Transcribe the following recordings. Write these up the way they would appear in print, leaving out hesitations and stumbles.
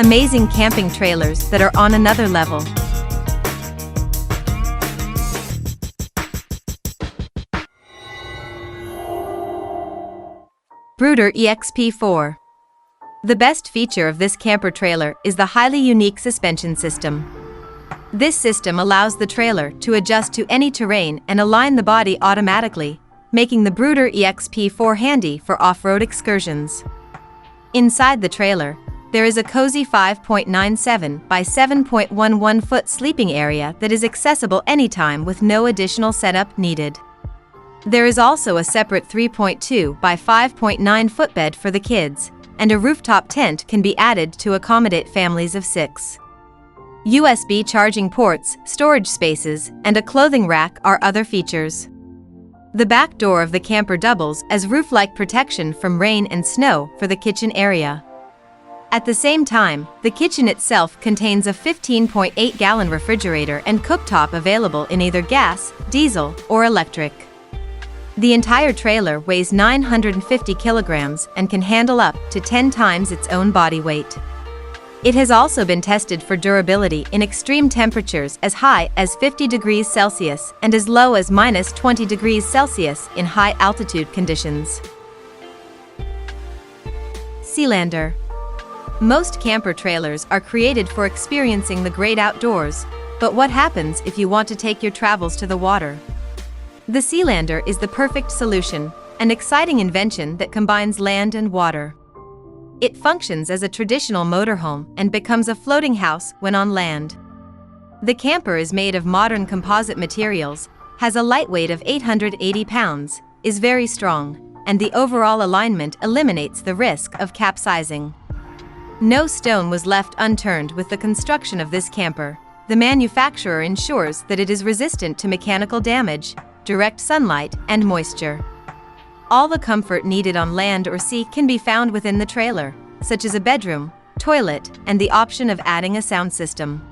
Amazing camping trailers that are on another level. Bruder EXP-4. The best feature of this camper trailer is the highly unique suspension system. This system allows the trailer to adjust to any terrain and align the body automatically, making the Bruder EXP-4 handy for off-road excursions. Inside the trailer, there is a cozy 5.97 by 7.11 foot sleeping area that is accessible anytime with no additional setup needed. There is also a separate 3.2 by 5.9 foot bed for the kids, and a rooftop tent can be added to accommodate families of 6. USB charging ports, storage spaces, and a clothing rack are other features. The back door of the camper doubles as roof-like protection from rain and snow for the kitchen area. At the same time, the kitchen itself contains a 15.8-gallon refrigerator and cooktop available in either gas, diesel, or electric. The entire trailer weighs 950 kilograms and can handle up to 10 times its own body weight. It has also been tested for durability in extreme temperatures as high as 50 degrees Celsius and as low as minus 20 degrees Celsius in high-altitude conditions. Sealander. Most camper trailers are created for experiencing the great outdoors, but what happens if you want to take your travels to the water? The Sealander is the perfect solution, an exciting invention that combines land and water. It functions as a traditional motorhome and becomes a floating house when on land. The camper is made of modern composite materials, has a light weight of 880 pounds, is very strong, and the overall alignment eliminates the risk of capsizing. No stone was left unturned with the construction of this camper. The manufacturer ensures that it is resistant to mechanical damage, direct sunlight, and moisture. All the comfort needed on land or sea can be found within the trailer, such as a bedroom, toilet, and the option of adding a sound system.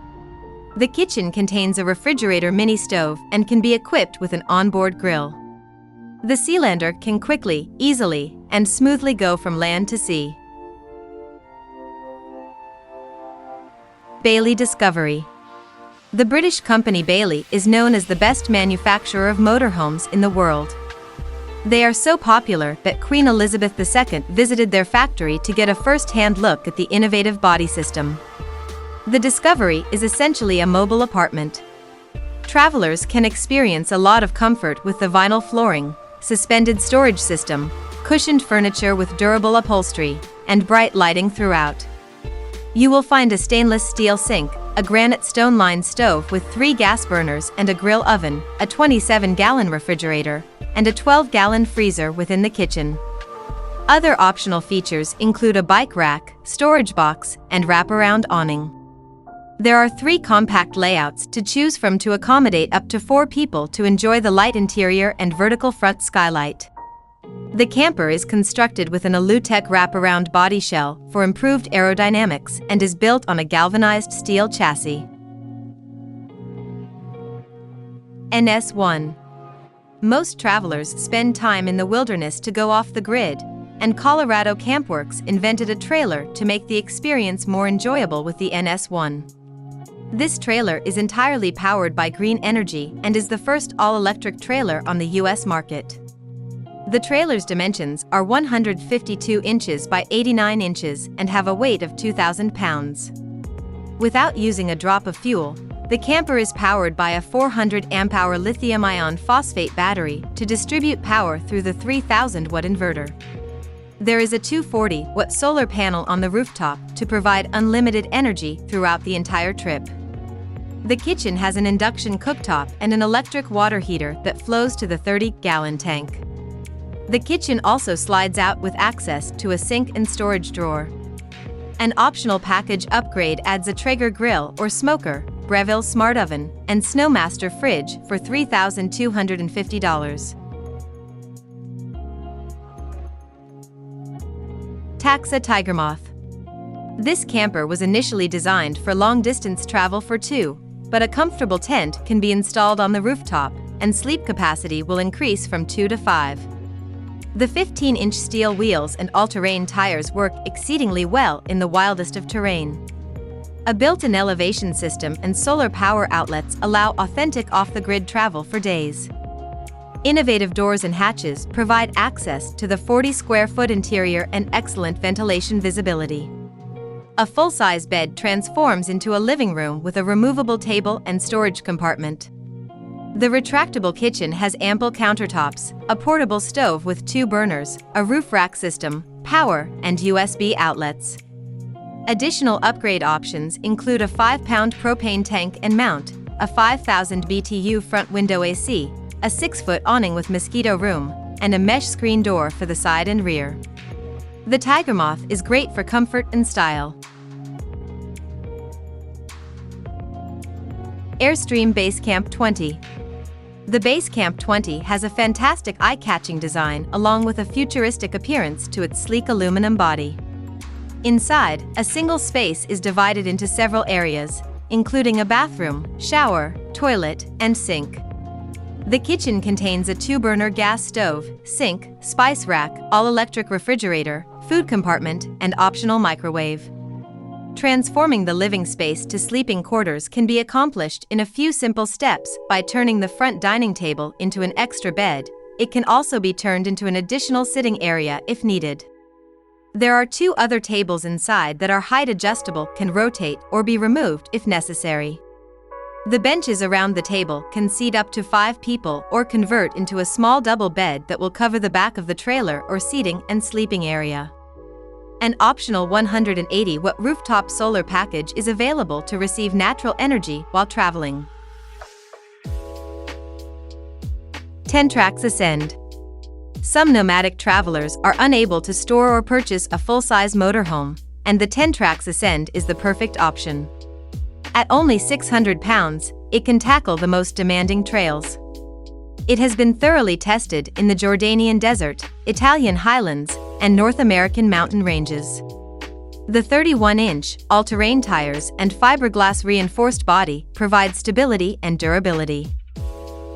The kitchen contains a refrigerator mini stove and can be equipped with an onboard grill. The Sealander can quickly, easily, and smoothly go from land to sea. Bailey Discovery. The British company Bailey is known as the best manufacturer of motorhomes in the world. They are so popular that Queen Elizabeth II visited their factory to get a first-hand look at the innovative body system. The Discovery is essentially a mobile apartment. Travelers can experience a lot of comfort with the vinyl flooring, suspended storage system, cushioned furniture with durable upholstery, and bright lighting throughout. You will find a stainless steel sink, a granite stone-lined stove with 3 gas burners and a grill oven, a 27-gallon refrigerator, and a 12-gallon freezer within the kitchen. Other optional features include a bike rack, storage box, and wraparound awning. There are 3 compact layouts to choose from to accommodate up to 4 people to enjoy the light interior and vertical front skylight. The camper is constructed with an Alutech wraparound body shell for improved aerodynamics and is built on a galvanized steel chassis. NS1. Most travelers spend time in the wilderness to go off the grid, and Colorado Campworks invented a trailer to make the experience more enjoyable with the NS1. This trailer is entirely powered by green energy and is the first all-electric trailer on the US market. The trailer's dimensions are 152 inches by 89 inches and have a weight of 2,000 pounds. Without using a drop of fuel, the camper is powered by a 400 amp-hour lithium-ion phosphate battery to distribute power through the 3,000-watt inverter. There is a 240-watt solar panel on the rooftop to provide unlimited energy throughout the entire trip. The kitchen has an induction cooktop and an electric water heater that flows to the 30-gallon tank. The kitchen also slides out with access to a sink and storage drawer. An optional package upgrade adds a Traeger grill or smoker, Breville smart oven, and Snowmaster fridge for $3,250. Taxa Tigermoth. This camper was initially designed for long-distance travel for 2, but a comfortable tent can be installed on the rooftop, and sleep capacity will increase from 2 to 5. The 15-inch steel wheels and all-terrain tires work exceedingly well in the wildest of terrain. A built-in elevation system and solar power outlets allow authentic off-the-grid travel for days. Innovative doors and hatches provide access to the 40-square-foot interior and excellent ventilation visibility. A full-size bed transforms into a living room with a removable table and storage compartment. The retractable kitchen has ample countertops, a portable stove with 2 burners, a roof rack system, power, and USB outlets. Additional upgrade options include a 5-pound propane tank and mount, a 5,000 BTU front window AC, a 6-foot awning with mosquito room, and a mesh screen door for the side and rear. The Tiger Moth is great for comfort and style. Airstream Basecamp 20. The Basecamp 20 has a fantastic eye-catching design along with a futuristic appearance to its sleek aluminum body. Inside, a single space is divided into several areas, including a bathroom, shower, toilet, and sink. The kitchen contains a 2-burner gas stove, sink, spice rack, all-electric refrigerator, food compartment, and optional microwave. Transforming the living space to sleeping quarters can be accomplished in a few simple steps by turning the front dining table into an extra bed. It can also be turned into an additional sitting area if needed. There are 2 other tables inside that are height adjustable, can rotate or be removed if necessary. The benches around the table can seat up to 5 people or convert into a small double bed that will cover the back of the trailer or seating and sleeping area. An optional 180-watt rooftop solar package is available to receive natural energy while traveling. Tentrax Ascend. Some nomadic travelers are unable to store or purchase a full-size motorhome, and the Tentrax Ascend is the perfect option. At only 600 pounds, it can tackle the most demanding trails. It has been thoroughly tested in the Jordanian desert, Italian highlands, and North American mountain ranges. The 31-inch, all-terrain tires and fiberglass reinforced body provide stability and durability.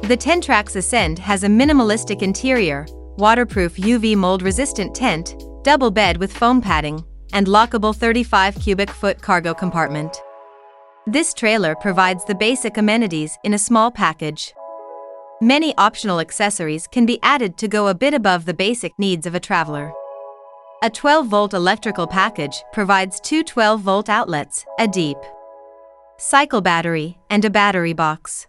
The Tentrax Ascend has a minimalistic interior, waterproof UV mold-resistant tent, double bed with foam padding, and lockable 35 cubic foot cargo compartment. This trailer provides the basic amenities in a small package. Many optional accessories can be added to go a bit above the basic needs of a traveler. A 12-volt electrical package provides 2 12-volt outlets, a deep cycle battery, and a battery box.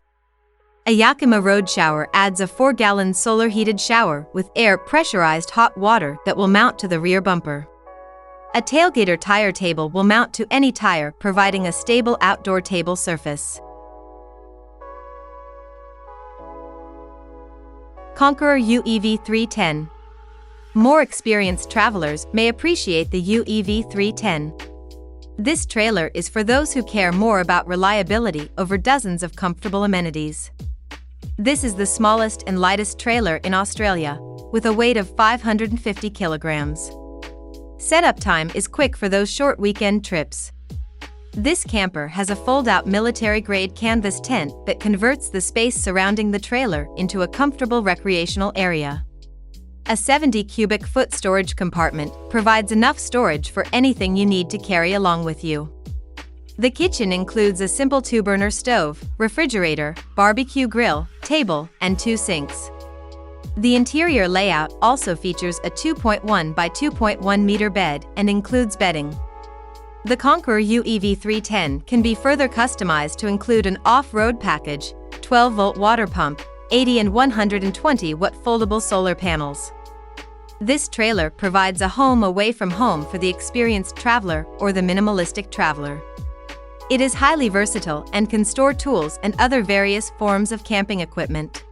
A Yakima road shower adds a 4-gallon solar-heated shower with air-pressurized hot water that will mount to the rear bumper. A tailgater tire table will mount to any tire, providing a stable outdoor table surface. Conqueror UEV310. More experienced travelers may appreciate the UEV310. This trailer is for those who care more about reliability over dozens of comfortable amenities. This is the smallest and lightest trailer in Australia, with a weight of 550 kilograms. Setup time is quick for those short weekend trips. This camper has a fold-out military-grade canvas tent that converts the space surrounding the trailer into a comfortable recreational area. A 70 cubic foot storage compartment provides enough storage for anything you need to carry along with you. The kitchen includes a simple 2-burner stove, refrigerator, barbecue grill, table, and 2 sinks. The interior layout also features a 2.1 by 2.1 meter bed and includes bedding. The Conqueror UEV310 can be further customized to include an off-road package, 12-volt water pump, 80 and 120-watt foldable solar panels. This trailer provides a home away from home for the experienced traveler or the minimalistic traveler. It is highly versatile and can store tools and other various forms of camping equipment.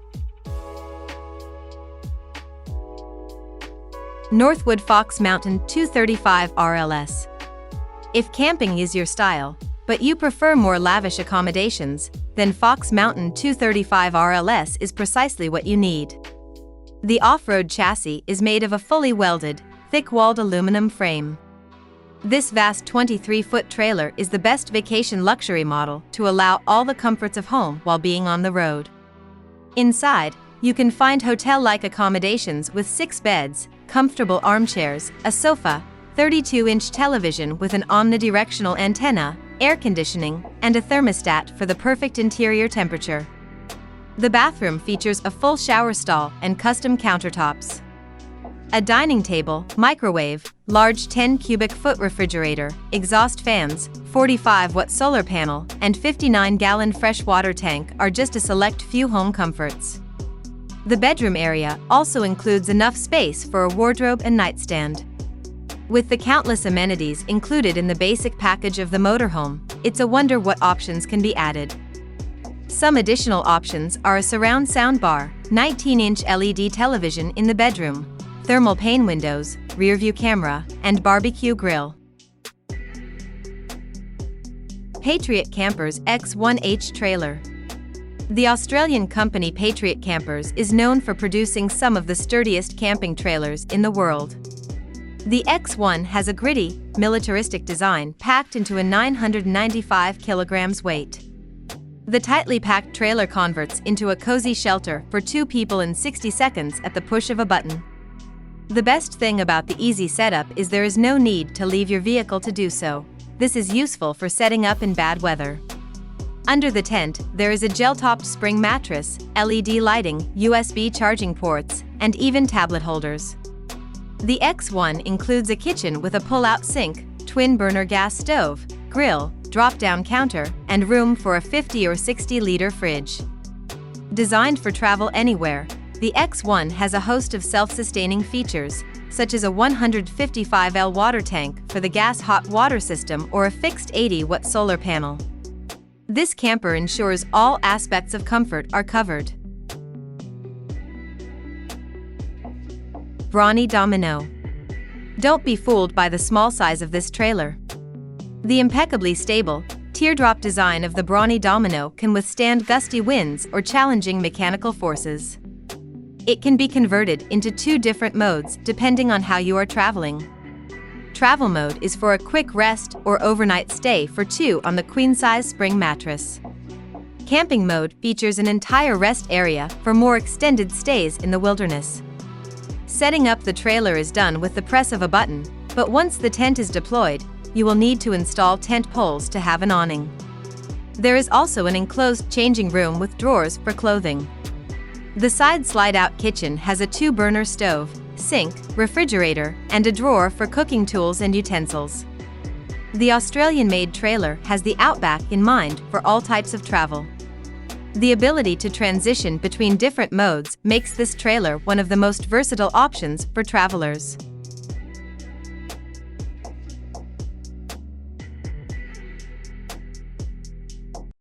Northwood Fox Mountain 235 RLS. If camping is your style, but you prefer more lavish accommodations, then Fox Mountain 235 RLS is precisely what you need. The off-road chassis is made of a fully welded, thick-walled aluminum frame. This vast 23-foot trailer is the best vacation luxury model to allow all the comforts of home while being on the road. Inside, you can find hotel-like accommodations with 6 beds, comfortable armchairs, a sofa, 32-inch television with an omnidirectional antenna, air conditioning, and a thermostat for the perfect interior temperature. The bathroom features a full shower stall and custom countertops. A dining table, microwave, large 10 cubic foot refrigerator, exhaust fans, 45-watt solar panel, and 59-gallon fresh water tank are just a select few home comforts. The bedroom area also includes enough space for a wardrobe and nightstand. With the countless amenities included in the basic package of the motorhome, it's a wonder what options can be added. Some additional options are a surround soundbar, 19-inch LED television in the bedroom, thermal pane windows, rear-view camera, and barbecue grill. Patriot Campers X1H Trailer. The Australian company Patriot Campers is known for producing some of the sturdiest camping trailers in the world. The X1 has a gritty, militaristic design packed into a 995 kilograms weight. The tightly packed trailer converts into a cozy shelter for 2 people in 60 seconds at the push of a button. The best thing about the easy setup is there is no need to leave your vehicle to do so. This is useful for setting up in bad weather. Under the tent, there is a gel-topped spring mattress, LED lighting, USB charging ports, and even tablet holders. The X1 includes a kitchen with a pull-out sink, twin-burner gas stove, grill, drop-down counter, and room for a 50 or 60-liter fridge. Designed for travel anywhere, the X1 has a host of self-sustaining features, such as a 155L water tank for the gas hot water system or a fixed 80-watt solar panel. This camper ensures all aspects of comfort are covered. Brawny Domino. Don't be fooled by the small size of this trailer. The impeccably stable, teardrop design of the Brawny Domino can withstand gusty winds or challenging mechanical forces. It can be converted into 2 different modes depending on how you are traveling. Travel mode is for a quick rest or overnight stay for 2 on the queen-size spring mattress. Camping mode features an entire rest area for more extended stays in the wilderness. Setting up the trailer is done with the press of a button, but once the tent is deployed, you will need to install tent poles to have an awning. There is also an enclosed changing room with drawers for clothing. The side slide-out kitchen has a 2-burner stove, sink, refrigerator, and a drawer for cooking tools and utensils. The Australian-made trailer has the outback in mind for all types of travel. The ability to transition between different modes makes this trailer one of the most versatile options for travelers.